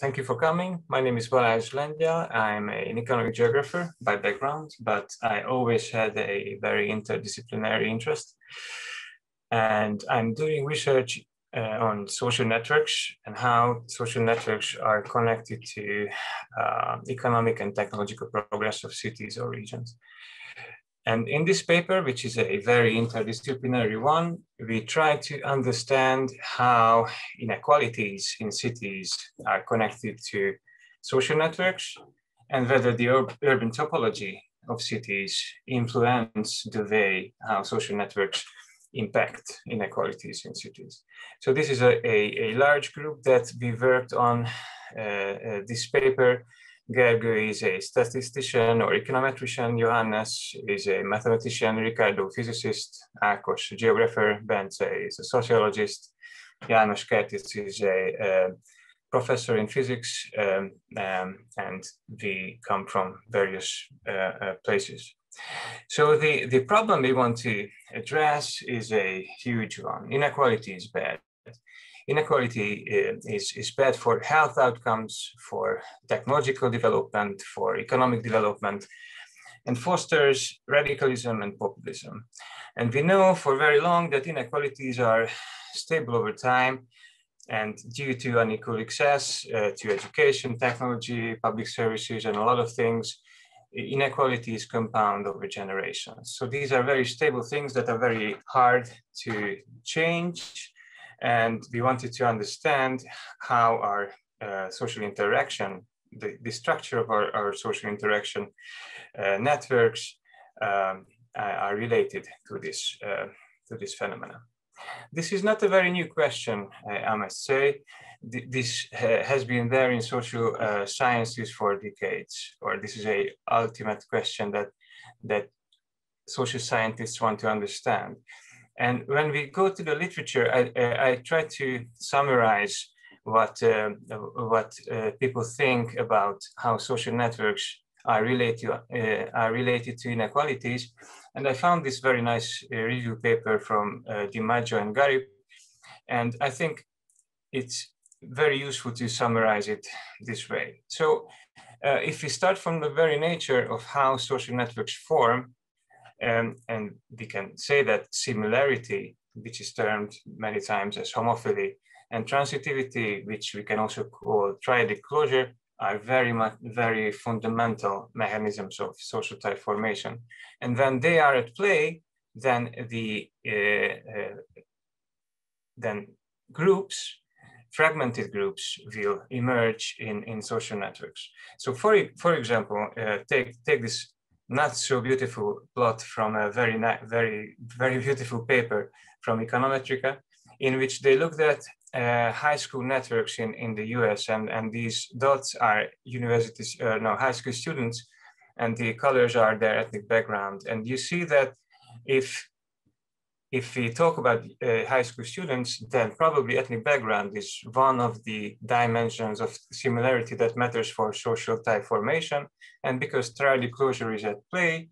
Thank you for coming. My name is Balázs Lengyel. I'm an economic geographer by background, but I always had a very interdisciplinary interest. And I'm doing research on social networks and how social networks are connected to economic and technological progress of cities or regions. And in this paper, which is a very interdisciplinary one, we try to understand how inequalities in cities are connected to social networks and whether the urban topology of cities influence the way how social networks impact inequalities in cities. So this is a large group that we worked on this paper. Gergő is a statistician or econometrician, Johannes is a mathematician, Ricardo physicist, Ákos geographer, Bence is a sociologist, János Kertész is a professor in physics, and we come from various places. So the problem we want to address is a huge one. Inequality is bad. Inequality is bad for health outcomes, for technological development, for economic development, and fosters radicalism and populism. And we know for very long that inequalities are stable over time, and due to unequal access to education, technology, public services, and a lot of things, inequalities compound over generations. So these are very stable things that are very hard to change. And we wanted to understand how our social interaction, the structure of our social interaction networks are related to this phenomenon. This is not a very new question, I must say. This has been there in social sciences for decades, or this is an ultimate question that social scientists want to understand. And when we go to the literature, I try to summarize what people think about how social networks are related to inequalities. And I found this very nice review paper from DiMaggio and Garib. And I think it's very useful to summarize it this way. So if we start from the very nature of how social networks form, and we can say that similarity, which is termed many times as homophily, and transitivity, which we can also call triadic closure, are very fundamental mechanisms of social type formation. And when they are at play, then fragmented groups will emerge in social networks. So for example, take this not so beautiful plot from a very beautiful paper from Econometrica, in which they looked at high school networks in the US, and these dots are high school students, and the colors are their ethnic background. And you see that if we talk about high school students, then probably ethnic background is one of the dimensions of similarity that matters for social type formation. And because triadic closure is at play,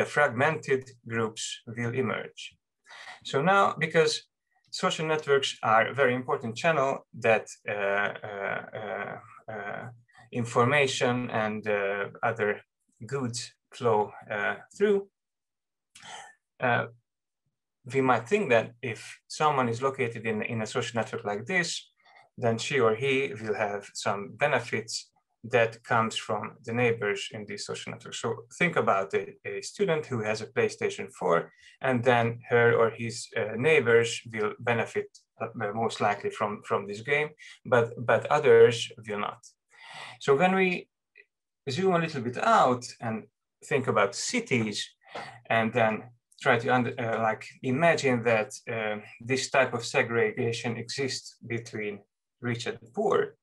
fragmented groups will emerge. So now, because social networks are a very important channel that information and other goods flow through, we might think that if someone is located in a social network like this, then she or he will have some benefits that comes from the neighbors in this social network. So think about a student who has a PlayStation 4, and then her or his neighbors will benefit most likely from this game, but others will not. So when we zoom a little bit out and think about cities, and then try to imagine that this type of segregation exists between rich and poor,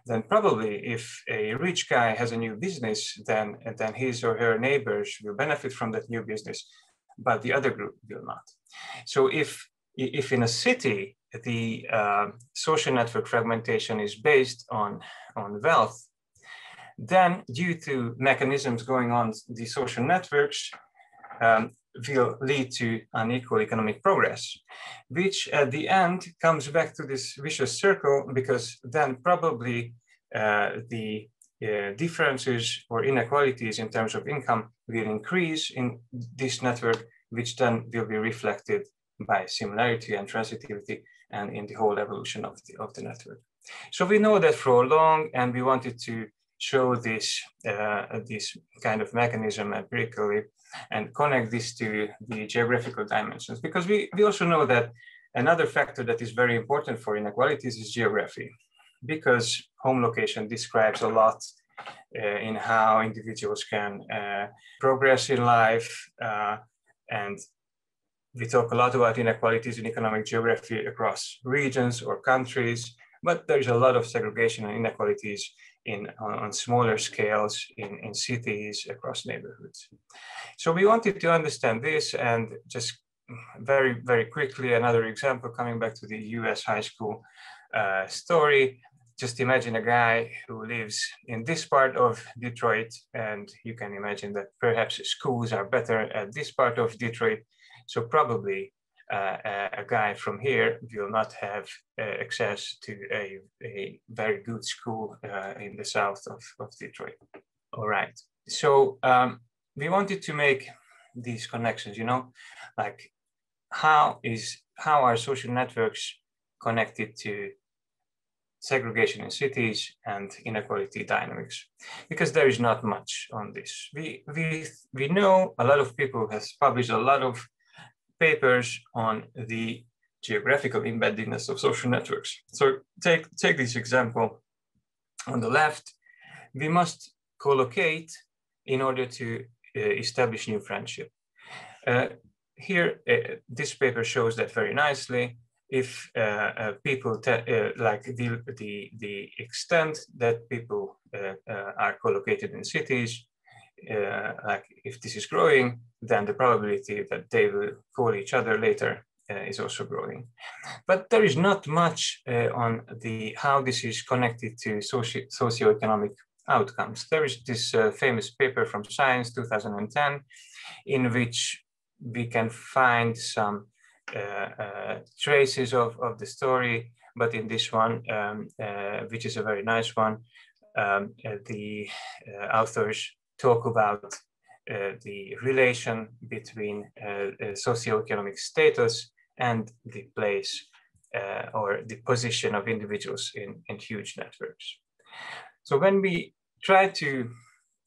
then probably if a rich guy has a new business, then his or her neighbors will benefit from that new business, but the other group will not. So if in a city, the social network fragmentation is based on wealth, then due to mechanisms going on the social networks, will lead to unequal economic progress, which at the end comes back to this vicious circle, because then probably the differences or inequalities in terms of income will increase in this network, which then will be reflected by similarity and transitivity and in the whole evolution of the network. So we know that for long, and we wanted to show this, this kind of mechanism empirically and connect this to the geographical dimensions, because we also know that another factor that is very important for inequalities is geography, because home location describes a lot in how individuals can progress in life. And we talk a lot about inequalities in economic geography across regions or countries, but there's a lot of segregation and inequalities on smaller scales in cities across neighborhoods. So we wanted to understand this, and just very, very quickly, another example coming back to the US high school story. Just imagine a guy who lives in this part of Detroit, and you can imagine that perhaps schools are better at this part of Detroit. So probably a guy from here will not have access to a very good school in the south of Detroit. All right. So we wanted to make these connections, you know, like how are social networks connected to segregation in cities and inequality dynamics, because there is not much on this. We know a lot of people has published a lot of papers on the geographical embeddedness of social networks. So take this example on the left. We must collocate in order to establish new friendship. Here, this paper shows that very nicely. If people like the extent that people are collocated in cities, like if this is growing, then the probability that they will call each other later is also growing. But there is not much on how this is connected to socioeconomic outcomes. There is this famous paper from Science 2010, in which we can find some traces of the story, but in this one, which is a very nice one, the authors talk about the relation between socioeconomic status and the place or the position of individuals in huge networks. So when we try to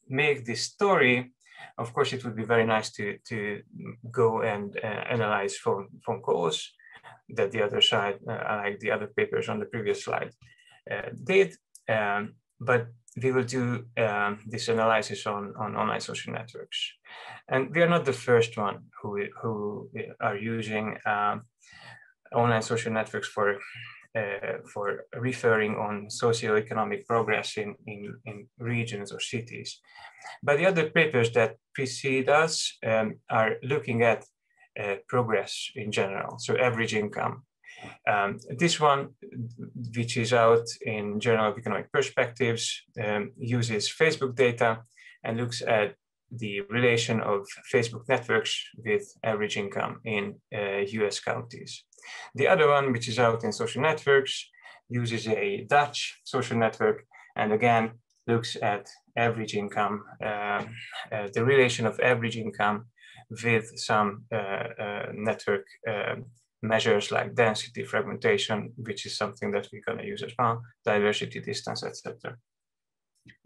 make this story, of course, it would be very nice to go and analyze phone calls that the other side, like the other papers on the previous slide, did. But we will do this analysis on online social networks. And we are not the first one who are using online social networks for referring on socioeconomic progress in regions or cities. But the other papers that precede us are looking at progress in general, so average income. This one, which is out in Journal of Economic Perspectives, uses Facebook data and looks at the relation of Facebook networks with average income in US counties. The other one, which is out in Social Networks, uses a Dutch social network and again looks at average income, the relation of average income with some network measures like density, fragmentation, which is something that we're going to use as well, diversity, distance, etc.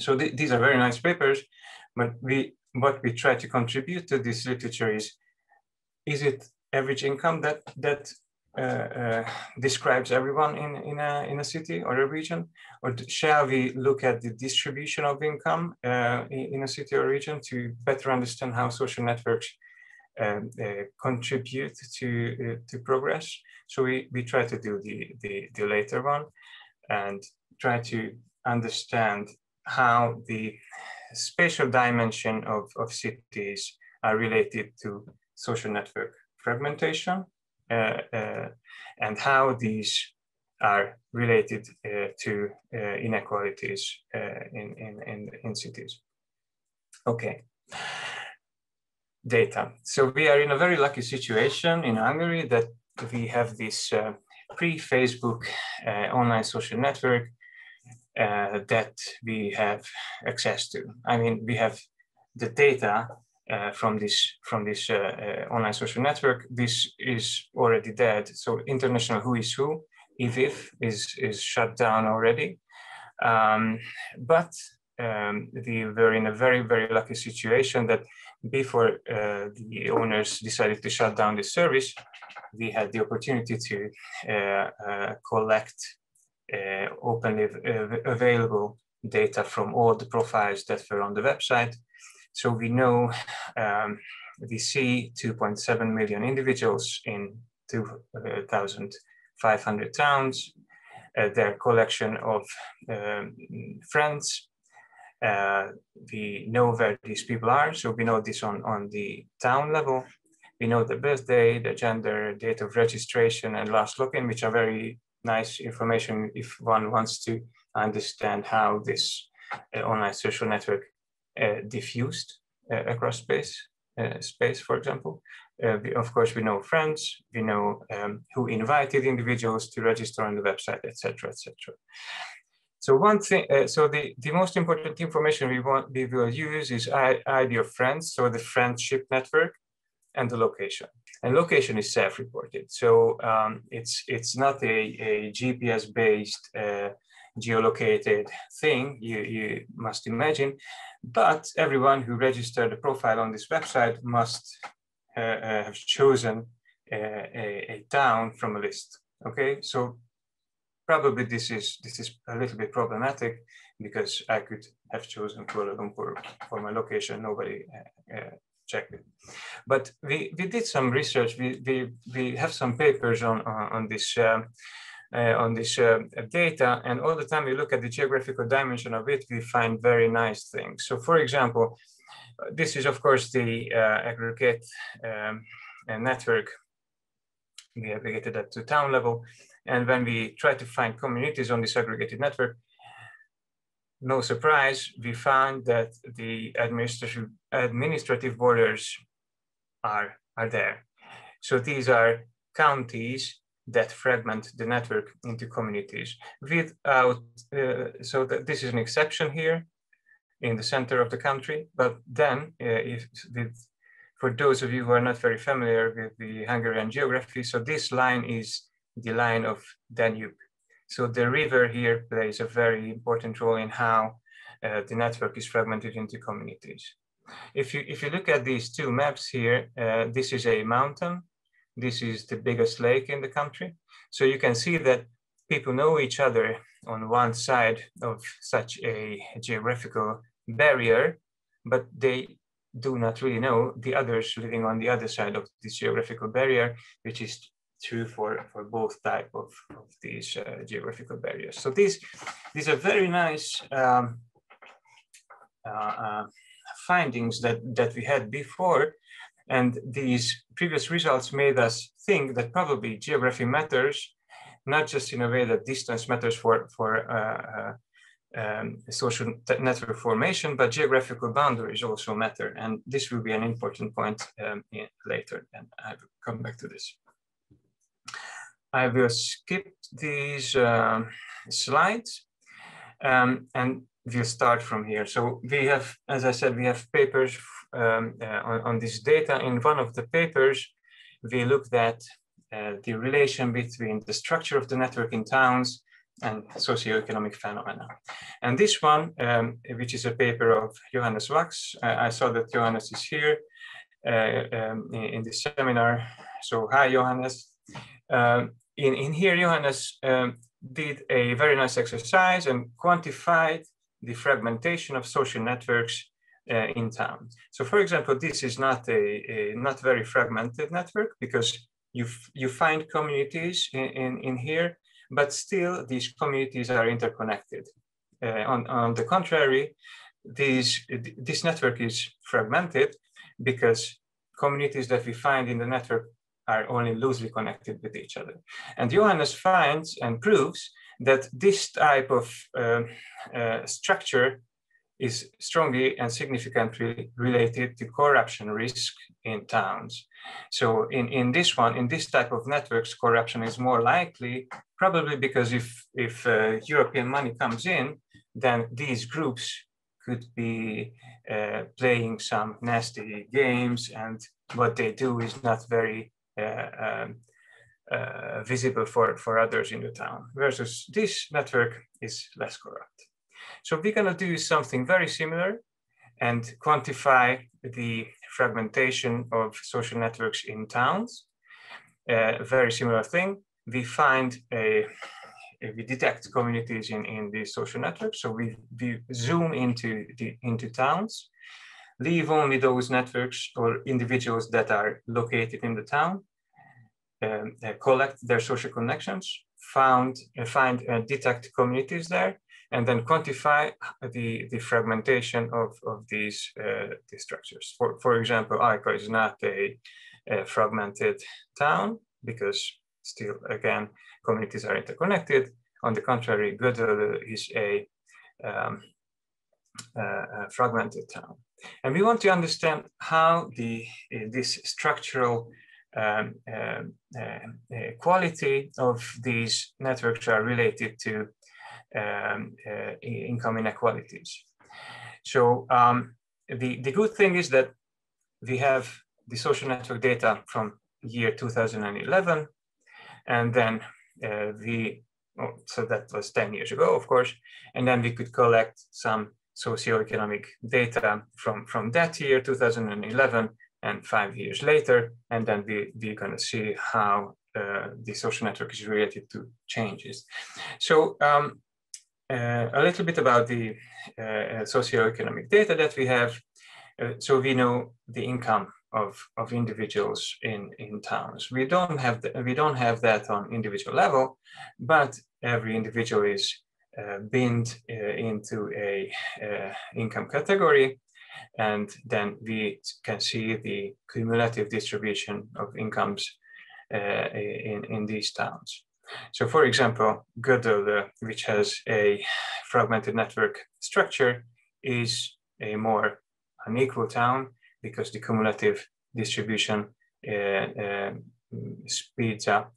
So these are very nice papers, but what we try to contribute to this literature is it average income that describes everyone in a city or a region, or shall we look at the distribution of income in a city or region to better understand how social networks contribute to progress? So we try to do the later one and try to understand how the spatial dimension of cities are related to social network fragmentation and how these are related to inequalities in cities. Okay. Data. So we are in a very lucky situation in Hungary that we have this pre-Facebook online social network that we have access to. I mean, we have the data from this online social network. This is already dead. So international who is who, if is shut down already. But we were in a very, very lucky situation that before the owners decided to shut down the service, we had the opportunity to collect openly available data from all the profiles that were on the website. So we know we see 2.7 million individuals in 2,500 towns, their collection of friends. We know where these people are, so we know this on the town level. We know the birthday, the gender, date of registration, and last login, which are very nice information if one wants to understand how this online social network diffused across space, for example. Of course, we know friends, we know who invited individuals to register on the website, etc., etc. So one thing, so the most important information we will use is ID of friends, so the friendship network, and the location. And location is self-reported, so it's not a GPS-based geolocated thing, you must imagine, but everyone who registered a profile on this website must have chosen a town from a list. Okay, so probably this is a little bit problematic because I could have chosen Kuala Lumpur for my location. Nobody checked it, but we did some research. We have some papers on this data, and all the time we look at the geographical dimension of it, we find very nice things. So, for example, this is of course the aggregate network. We aggregated that to town level, and when we try to find communities on this aggregated network, no surprise, we found that the administrative borders are there. So these are counties that fragment the network into communities without, so that this is an exception here in the center of the country, but then for those of you who are not very familiar with the Hungarian geography, so this line is the line of Danube. So the river here plays a very important role in how the network is fragmented into communities. If you look at these two maps here, this is a mountain. This is the biggest lake in the country. So you can see that people know each other on one side of such a geographical barrier, but they do not really know the others living on the other side of this geographical barrier, which is true for both type of these geographical barriers. So these are very nice findings that we had before, and these previous results made us think that probably geography matters, not just in a way that distance matters for social network formation, but geographical boundaries also matter, and this will be an important point later, and I will come back to this. I will skip these slides and we'll start from here. So we have, as I said, we have papers on this data. In one of the papers, we looked at the relation between the structure of the network in towns and socioeconomic phenomena. And this one, which is a paper of Johannes Wax, I saw that Johannes is here in this seminar. So hi, Johannes. In here, Johannes did a very nice exercise and quantified the fragmentation of social networks in town. So, for example, this is not a not very fragmented network because you find communities in here, but still these communities are interconnected. On the contrary, this network is fragmented because communities that we find in the network are only loosely connected with each other. And Johannes finds and proves that this type of structure is strongly and significantly related to corruption risk in towns. So in this type of networks, corruption is more likely, probably because if European money comes in, then these groups could be playing some nasty games, and what they do is not very visible for others in the town, versus this network is less corrupt. So we're going to do something very similar and quantify the fragmentation of social networks in towns. A very similar thing. We detect communities in these social networks. So we zoom into towns, leave only those networks or individuals that are located in the town, collect their social connections, detect communities there, and then quantify the fragmentation of these structures. For example, Aika is not a fragmented town because still, again, communities are interconnected. On the contrary, Gödöllő is a fragmented town. And we want to understand how this structural quality of these networks are related to income inequalities. So the good thing is that we have the social network data from year 2011, and then so that was 10 years ago, of course, and then we could collect some socioeconomic data from that year, 2011, and 5 years later, and then we're going to see how the social network is related to changes. So a little bit about the socioeconomic data that we have. So we know the income of individuals in towns. We don't have that on individual level, but every individual is binned into a income category, and then we can see the cumulative distribution of incomes in these towns. So, for example, Gödöllő, which has a fragmented network structure, is a more unequal town because the cumulative distribution speeds up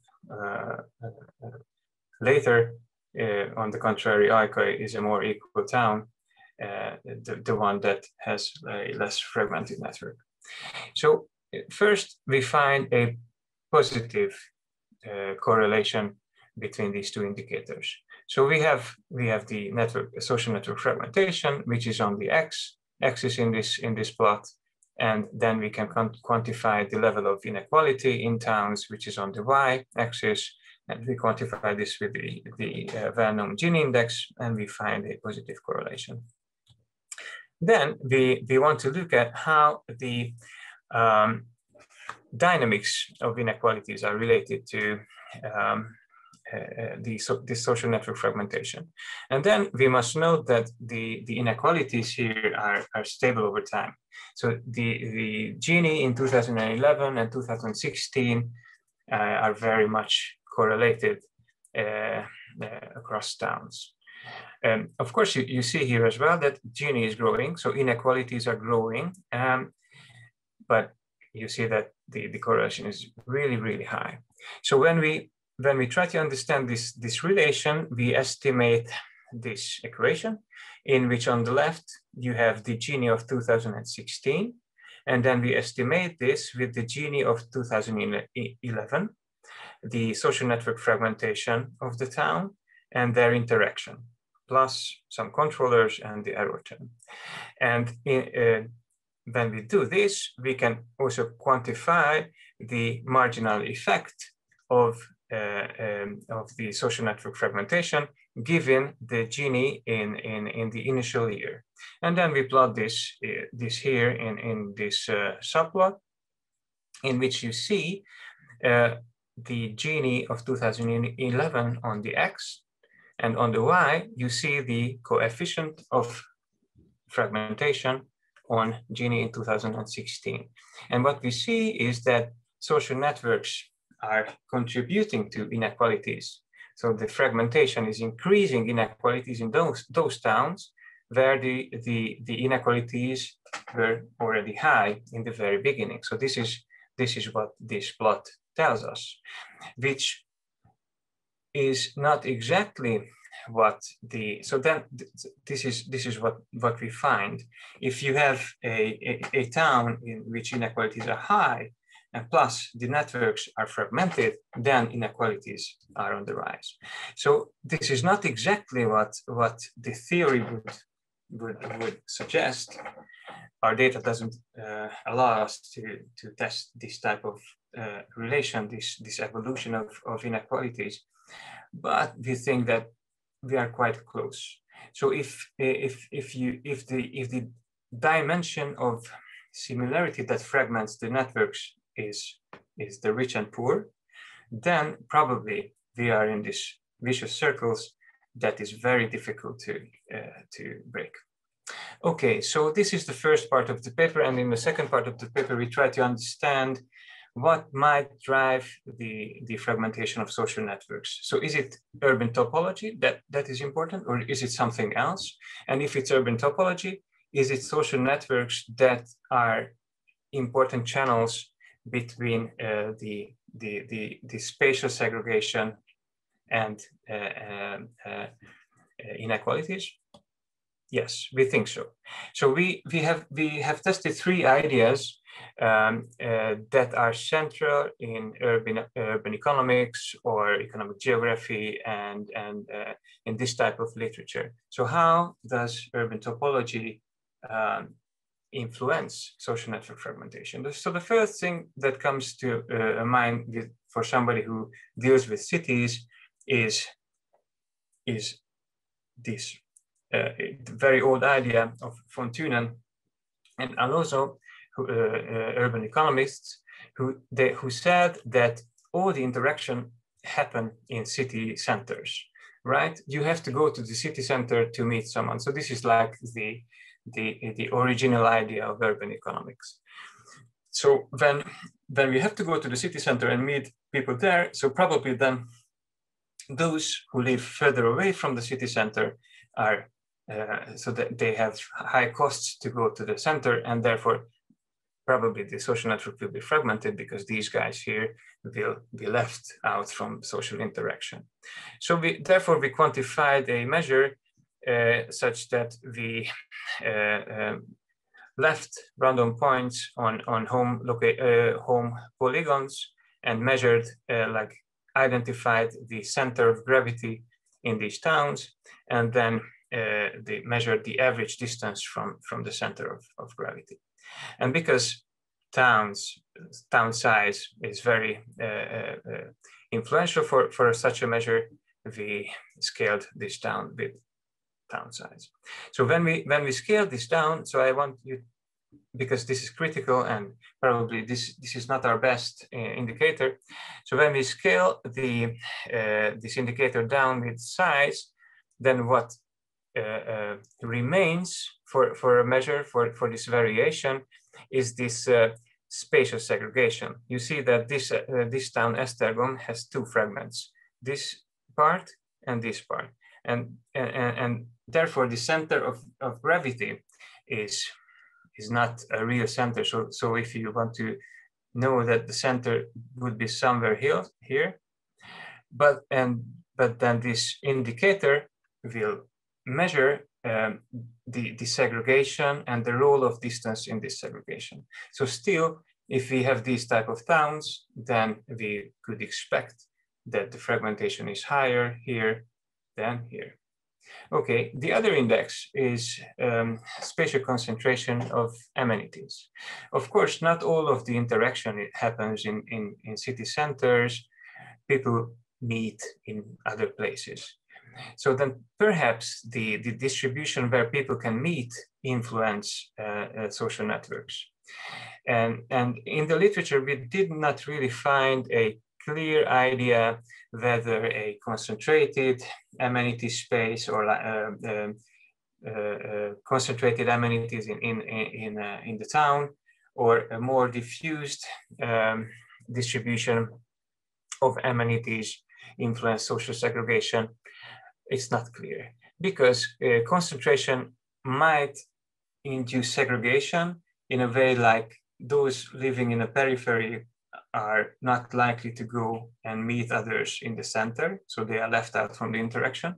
later. On the contrary, Aika is a more equal town, the one that has a less fragmented network. So first, we find a positive correlation between these two indicators. So we have the social network fragmentation, which is on the x-axis in this plot, and then we can quantify the level of inequality in towns, which is on the y-axis, and we quantify this with the well-known Gini index, and we find a positive correlation. Then we want to look at how the dynamics of inequalities are related to the social network fragmentation. And then we must note that the inequalities here are stable over time. So the Gini in 2011 and 2016 are very much correlated across towns. Of course, you see here as well that Gini is growing, so inequalities are growing, but you see that the correlation is really, really high. So when we try to understand this relation, we estimate this equation, in which on the left you have the Gini of 2016, and then we estimate this with the Gini of 2011, the social network fragmentation of the town and their interaction, plus some controllers and the error term. And when we do this, we can also quantify the marginal effect of the social network fragmentation given the Gini in the initial year. And then we plot this here in this subplot, in which you see the Gini of 2011 on the x, and on the y, you see the coefficient of fragmentation on Gini in 2016. And what we see is that social networks are contributing to inequalities. So the fragmentation is increasing inequalities in those towns where the inequalities were already high in the very beginning. So this is what this plot tells us, which is not exactly this is what we find. If you have a town in which inequalities are high, and plus the networks are fragmented, then inequalities are on the rise. So this is not exactly what the theory would suggest. Our data doesn't allow us to test this type of relation, this evolution of inequalities, but we think that we are quite close. So if the dimension of similarity that fragments the networks is the rich and poor, then probably we are in this vicious circles that is very difficult to break. Okay, so this is the first part of the paper, and in the second part of the paper we try to understand what might drive the fragmentation of social networks. So is it urban topology that is important, or is it something else? And if it's urban topology, is it social networks that are important channels between the spatial segregation and inequalities? Yes, we think so. So we have tested three ideas that are central in urban economics or economic geography and in this type of literature. So how does urban topology influence social network fragmentation? So the first thing that comes to mind for somebody who deals with cities is this very old idea of von Thunen and Alonso, urban economists, who said that all the interaction happen in city centers, right? You have to go to the city center to meet someone. So this is like the original idea of urban economics. So when we have to go to the city center and meet people there, so probably then those who live further away from the city center are so that they have high costs to go to the center, and therefore probably the social network will be fragmented because these guys here will be left out from social interaction. So therefore we quantified a measure such that we left random points on home polygons and measured identified the center of gravity in these towns, and then they measured the average distance from the center of gravity. And because town size is very influential for such a measure, we scaled this down with town size. So when we scale this down, so I want you, because this is critical and probably this is not our best indicator. So when we scale this indicator down with size, then what remains for a measure for this variation is this spatial segregation. You see that this town Esztergom has two fragments, this part and this part, and therefore the center of gravity is not a real center. So if you want to know that the center would be somewhere here, but then this indicator will measure the segregation and the role of distance in this segregation. So still, if we have these type of towns, then we could expect that the fragmentation is higher here than here. Okay, the other index is spatial concentration of amenities. Of course, not all of the interaction happens in city centers. People meet in other places. So then perhaps the distribution where people can meet influence social networks. And in the literature, we did not really find a clear idea whether a concentrated amenity space or concentrated amenities in the town, or a more diffused distribution of amenities influence social segregation. It's not clear, because concentration might induce segregation in a way like those living in a periphery are not likely to go and meet others in the center, so they are left out from the interaction.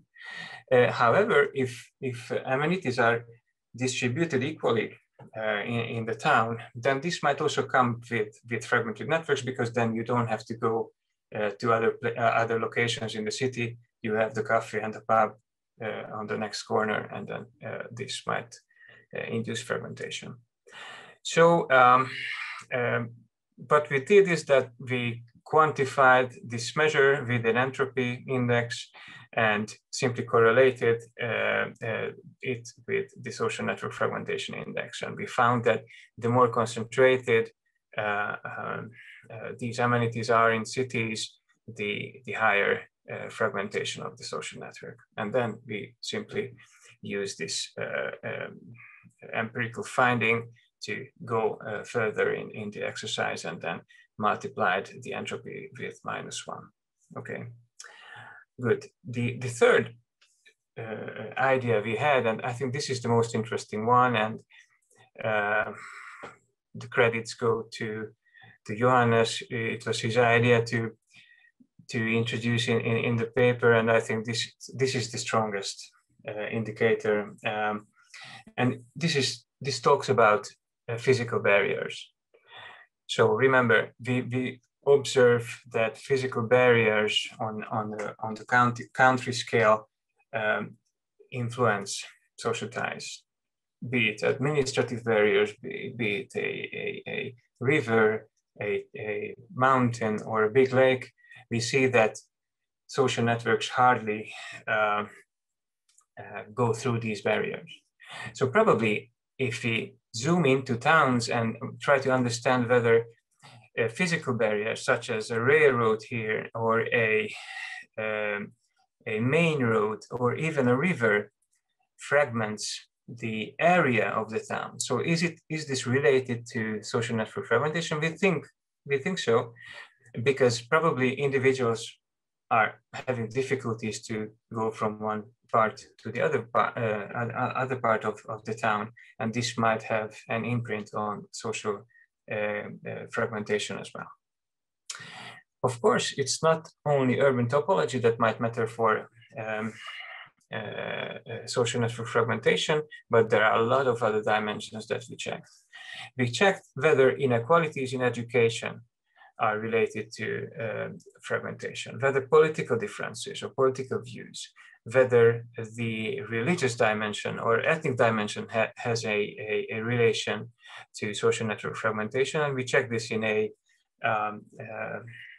However, if amenities are distributed equally in the town, then this might also come with fragmented networks, because then you don't have to go to other locations in the city. You have the cafe and the pub on the next corner, and then this might induce fragmentation. So what we did is that we quantified this measure with an entropy index and simply correlated it with the social network fragmentation index. And we found that the more concentrated these amenities are in cities, the higher fragmentation of the social network. And then we simply use this empirical finding to go further in the exercise, and then multiplied the entropy with -1. Okay, good. The third idea we had, and I think this is the most interesting one, and the credits go to Johannes. It was his idea to introduce in the paper, and I think this is the strongest indicator. And this talks about physical barriers. So remember, we observe that physical barriers on the country scale influence social ties, be it administrative barriers, be it a river, a mountain, or a big lake. We see that social networks hardly go through these barriers. So probably if we zoom into towns and try to understand whether a physical barrier such as a railroad here, or a main road, or even a river fragments the area of the town. So is this related to social network fragmentation? We think so, because probably individuals are having difficulties to go from one part to the other part of the town, and this might have an imprint on social fragmentation as well. Of course, it's not only urban topology that might matter for social network fragmentation, but there are a lot of other dimensions that we checked. We checked whether inequalities in education are related to fragmentation, whether political differences or political views, whether the religious dimension or ethnic dimension has a relation to social network fragmentation. And we checked this in a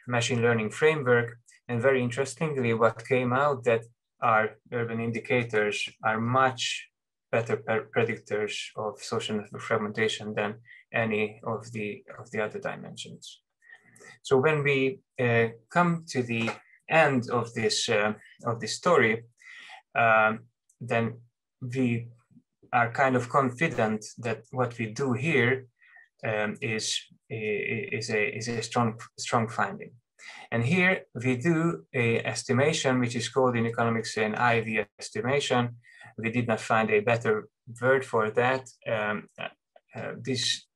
machine learning framework. And very interestingly, what came out that our urban indicators are much better predictors of social network fragmentation than any of the other dimensions. So when we come to the end of this story, then we are kind of confident that what we do here is a strong finding. And here we do a estimation, which is called in economics an IV estimation. We did not find a better word for that. This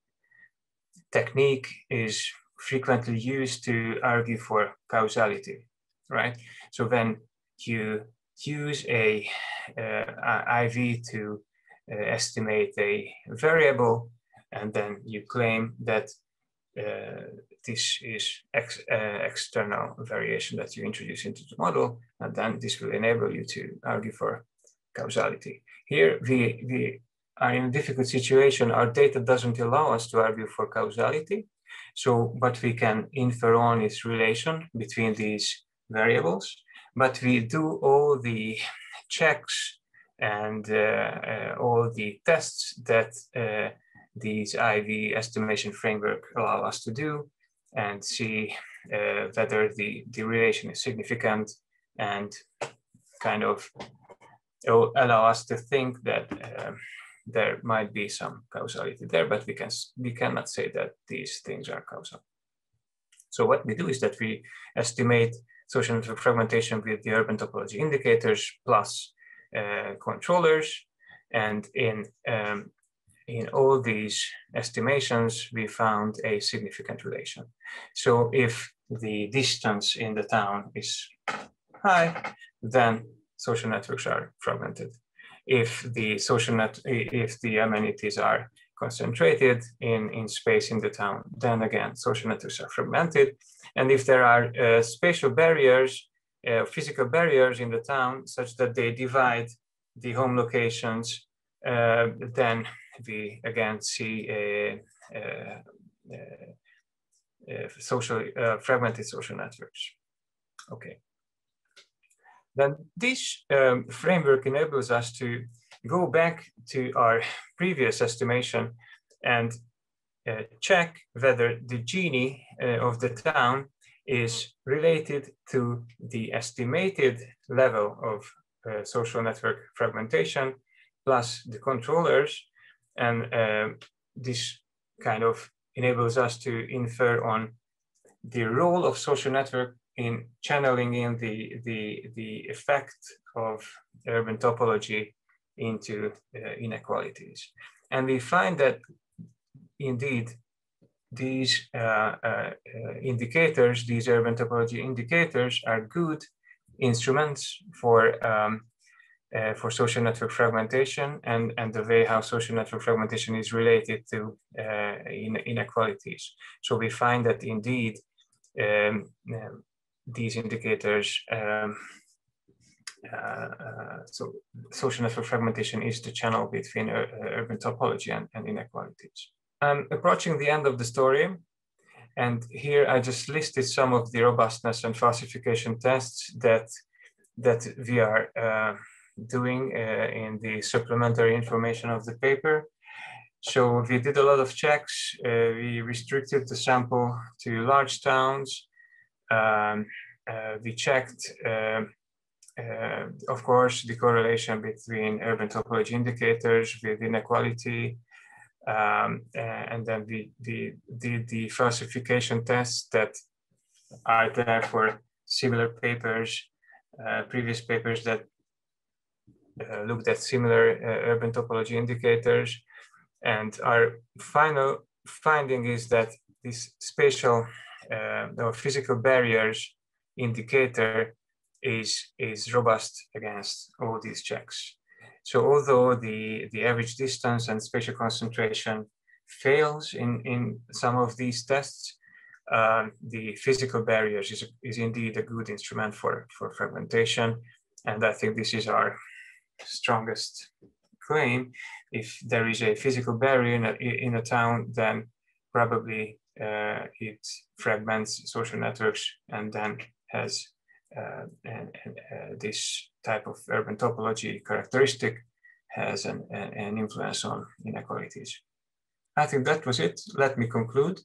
technique is frequently used to argue for causality, right? So when you use a IV to estimate a variable, and then you claim that this is external variation that you introduce into the model, and then this will enable you to argue for causality. Here we are in a difficult situation. Our data doesn't allow us to argue for causality. So what we can infer on is relation between these variables, but we do all the checks and all the tests that these IV estimation framework allow us to do, and see whether the relation is significant, and kind of allow us to think that there might be some causality there, but we cannot say that these things are causal. So what we do is that we estimate social network fragmentation with the urban topology indicators plus controllers, and in all these estimations, we found a significant relation. So if the distance in the town is high, then social networks are fragmented. If the amenities are concentrated in space in the town, then again, social networks are fragmented. And if there are spatial barriers, physical barriers in the town such that they divide the home locations, then we again see fragmented social networks. Okay. Then this framework enables us to go back to our previous estimation and check whether the Gini of the town is related to the estimated level of social network fragmentation plus the controllers. And this kind of enables us to infer on the role of social network in channeling in the effect of urban topology into inequalities. And we find that indeed these indicators, these urban topology indicators, are good instruments for social network fragmentation and the way how social network fragmentation is related to inequalities. So we find that indeed these indicators, so social network fragmentation is the channel between urban topology and inequalities. I'm approaching the end of the story, and here I just listed some of the robustness and falsification tests that we are doing in the supplementary information of the paper. So we did a lot of checks. We restricted the sample to large towns. We checked, of course, the correlation between urban topology indicators with inequality. And then we did the falsification tests that are there for similar papers, previous papers that looked at similar urban topology indicators. And our final finding is that this spatial or physical barriers indicator is robust against all these checks. So although the average distance and spatial concentration fails in some of these tests, the physical barriers is indeed a good instrument for fragmentation. And I think this is our strongest claim. If there is a physical barrier in a town, then probably it fragments social networks and then has this type of urban topology characteristic has an influence on inequalities. I think that was it. Let me conclude.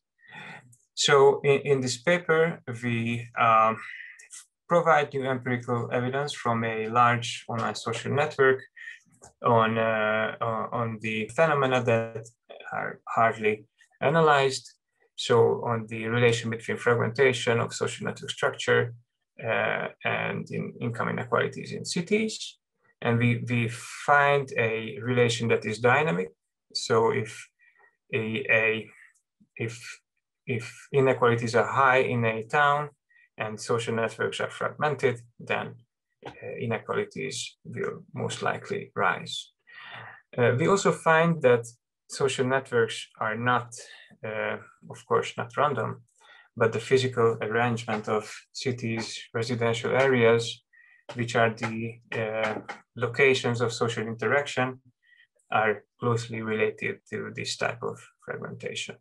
So in this paper, we provide new empirical evidence from a large online social network on the phenomena that are hardly analyzed. So on the relation between fragmentation of social network structure and in income inequalities in cities. And we find a relation that is dynamic. So if inequalities are high in a town and social networks are fragmented, then inequalities will most likely rise. We also find that social networks are not, of course, not random, but the physical arrangement of cities, residential areas, which are the locations of social interaction, are closely related to this type of fragmentation.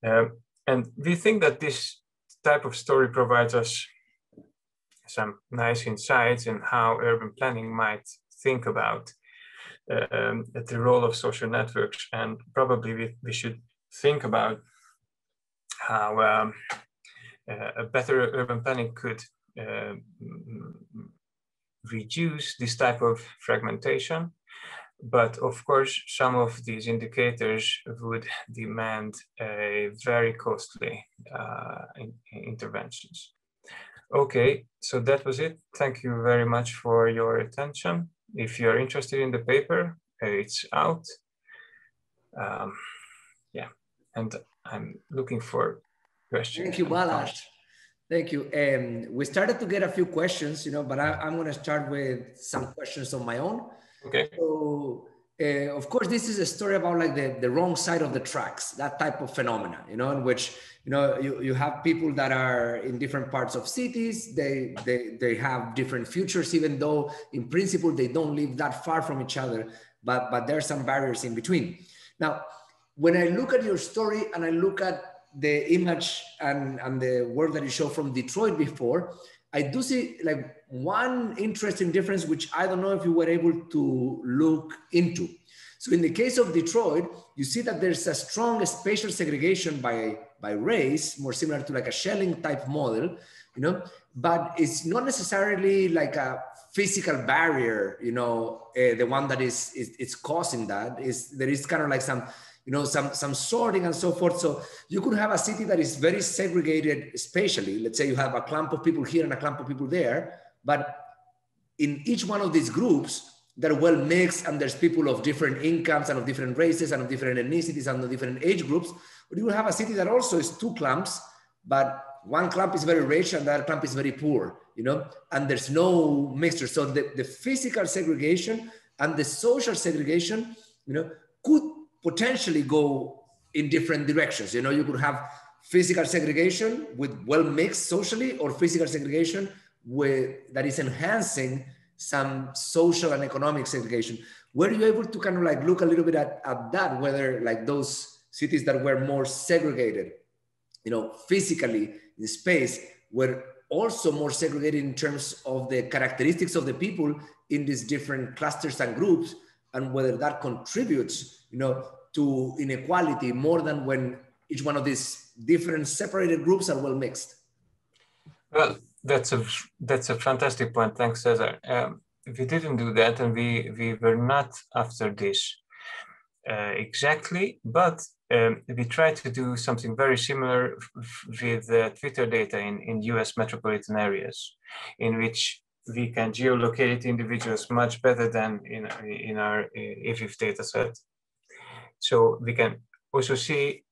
And we think that this type of story provides us some nice insights in how urban planning might think about the role of social networks. And probably we should think about how a better urban planning could reduce this type of fragmentation. But of course, some of these indicators would demand a very costly interventions. Okay, so that was it. Thank you very much for your attention. If you're interested in the paper, it's out. Yeah, and I'm looking for questions. Thank you, Balázs. Thank you. We started to get a few questions, but I'm going to start with some questions of my own. Okay. So, of course, this is a story about like the wrong side of the tracks, that type of phenomena, in which, you have people that are in different parts of cities. They have different futures, even though in principle, they don't live that far from each other, but there are some barriers in between. Now, when I look at your story and I look at the image and the work that you showed from Detroit before, I do see like one interesting difference, which I don't know if you were able to look into. So in the case of Detroit, you see that there's a strong spatial segregation by race, more similar to like a Schelling type model, but it's not necessarily like a physical barrier, the one that is causing that. There is kind of like some some sorting and so forth. So you could have a city that is very segregated spatially. Let's say you have a clump of people here and a clump of people there, but in each one of these groups, they're well mixed, and there's people of different incomes and of different races and of different ethnicities and of different age groups. But you will have a city that also is two clumps, but one clump is very rich and the other clump is very poor, and there's no mixture. So the physical segregation and the social segregation, could potentially go in different directions. You could have physical segregation with well mixed socially, or physical segregation that is enhancing some social and economic segregation. Were you able to kind of like look a little bit at that, whether like those cities that were more segregated, physically in space, were also more segregated in terms of the characteristics of the people in these different clusters and groups, and whether that contributes, to inequality more than when each one of these different separated groups are well mixed? Well, that's a fantastic point. Thanks, Cesar. We didn't do that, and we were not after this exactly, but we tried to do something very similar with Twitter data in US metropolitan areas, in which we can geolocate individuals much better than in our IFIF data set. So we can also see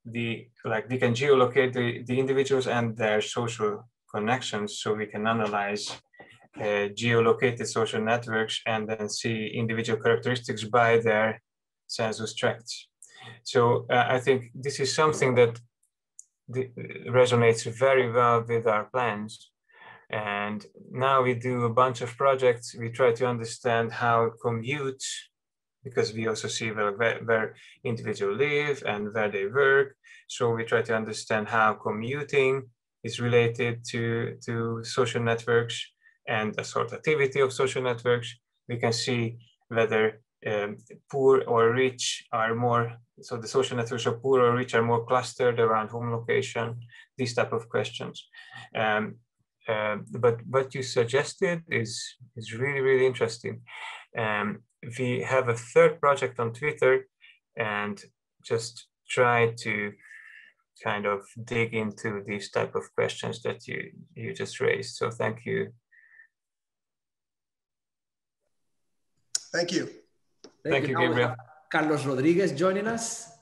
we can geolocate the individuals and their social connections, so we can analyze geolocated social networks and then see individual characteristics by their census tracts. So I think this is something that resonates very well with our plans. And now we do a bunch of projects. We try to understand how commute, because we also see where individuals live and where they work. So we try to understand how commuting is related to social networks and the sortativity of social networks. We can see whether poor or rich are more, so the social networks of poor or rich are more clustered around home location, these type of questions. But what you suggested is really, really interesting. We have a third project on Twitter and just try to kind of dig into these type of questions that you just raised. So thank you. Thank you. Thank you, Gabriel. Carlos Rodriguez joining us.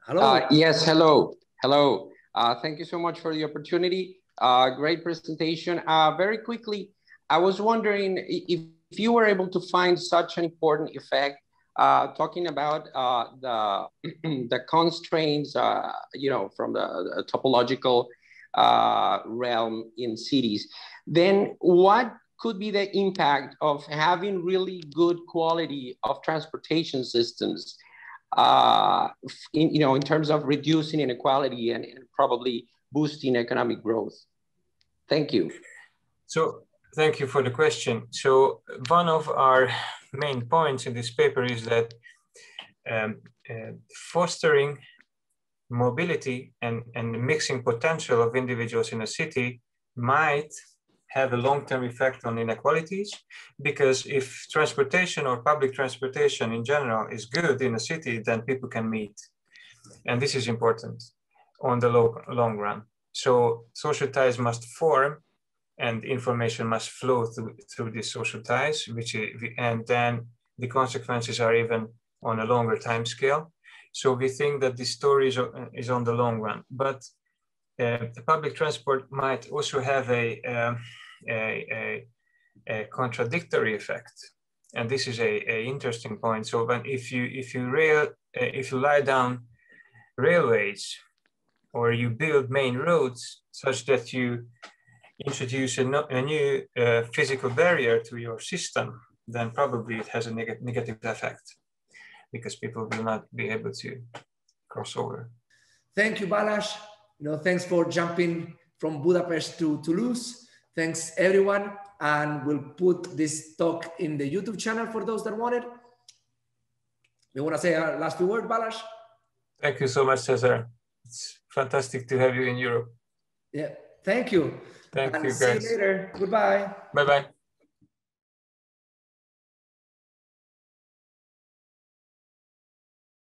Hello. Yes, hello. Hello. Thank you so much for the opportunity. Great presentation. Very quickly, I was wondering if you were able to find such an important effect, talking about the constraints, from the topological realm in cities, then what could be the impact of having really good quality of transportation systems, in terms of reducing inequality and probably boosting economic growth? Thank you. So thank you for the question. So one of our main points in this paper is that fostering mobility and mixing potential of individuals in a city might have a long-term effect on inequalities, because if transportation or public transportation in general is good in a city, then people can meet. And this is important on the long run. So social ties must form and information must flow through these social ties, and then the consequences are even on a longer time scale. So we think that this story is on the long run. But the public transport might also have a contradictory effect, and this is a interesting point. So, when if you lie down railways, or you build main roads such that you introduce a new physical barrier to your system, then probably it has a negative effect, because people will not be able to cross over. Thank you, Balázs. Thanks for jumping from Budapest to Toulouse. Thanks, everyone. And we'll put this talk in the YouTube channel for those that want it. You want to say a last few words, Balázs? Thank you so much, Cesar. It's fantastic to have you in Europe. Yeah, thank you. Thank you, guys. See you later. Goodbye. Bye-bye.